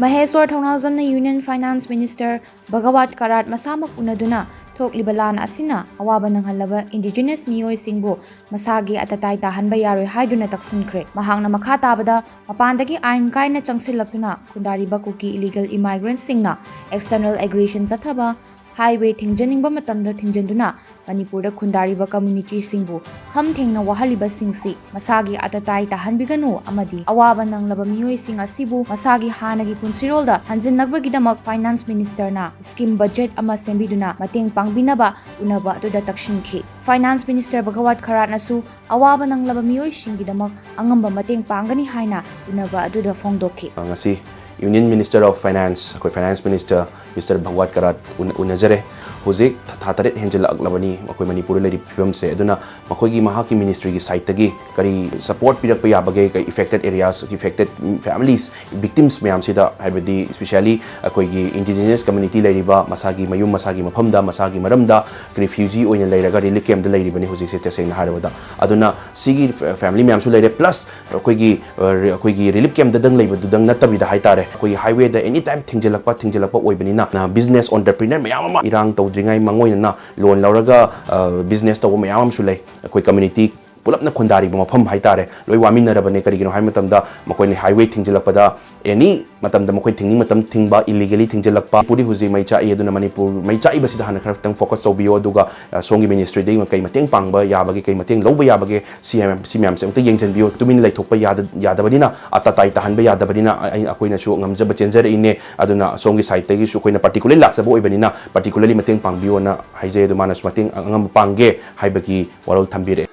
Maheshor Thounaojam Union Finance Minister Bhagat Kharad masamak unaduna thokliba lan asina awaba nanghalaba indigenous miyoi singbu masagi atatai tahanba yaroi haiduna Taksinkhre mahangna makha tabada mapandagi ain kaina changsilakuna kundariba kuki illegal immigrants singna external aggression chathaba highway thingjaningba matamda thingjandu Manipurda khundariba community singbu kham thengna wahaliba singsi masagi atatai tahanbiganu amadi awaba nanglaba miyoi sing asibu masagi hanagi punsirolda hanjinnagbagidamag finance minister na scheme budget ama sembiduna Mateng Pangbinaba unaba atuda Taksinkhre finance minister Bhagat Kharad nasu awaba nanglaba miyoi singidamag angamba mateng pangani haina unaba atuda fongdokhi ngasi Union Minister of Finance, Finance Minister Mr. Bhagat Kharad unajare hojik thatare henjel aglabani akoi Manipur le film se aduna makhoi mahaki ministry gi site gi kari support pirak pa yabage kai affected areas affected families victims mayam sida habedi especially akoi gi indigenous community leiriba masagi mayum masagi mafamda masagi maramda refugee oina leiraga relief camp da leiribani hojik se tesena harabada aduna sigi family mayam su leire plus akoi gi relief camp da dang leiba dang natabida haitare koi highway da anytime thingjelakpa oibanina na business entrepreneur mayam irang tawdringai mangoina loan lauraga business taw mayam su lei koi community pulapna khundari mafam haitare loi waminarabane karigino hai matamda makoi highway thingjelakpada any matamda makoi thingni matam thingba illegally thingjelakpa puri huji maicha eduna Manipur maicha ibasida hana khartang focus tawbiyo aduga songi ministry dei kai mateng pangba yabage kai mateng loba yabage CM se umta yengjanbiyo tumin laithokpa yadabadina atatai tahanba yadabadina akoina su ngamjaba chenjare ine aduna songi site tagi su koina particularly laksabo oibanina particularly mateng pangbiyo na haije du manas mateng angam pangge haibagi warol thambire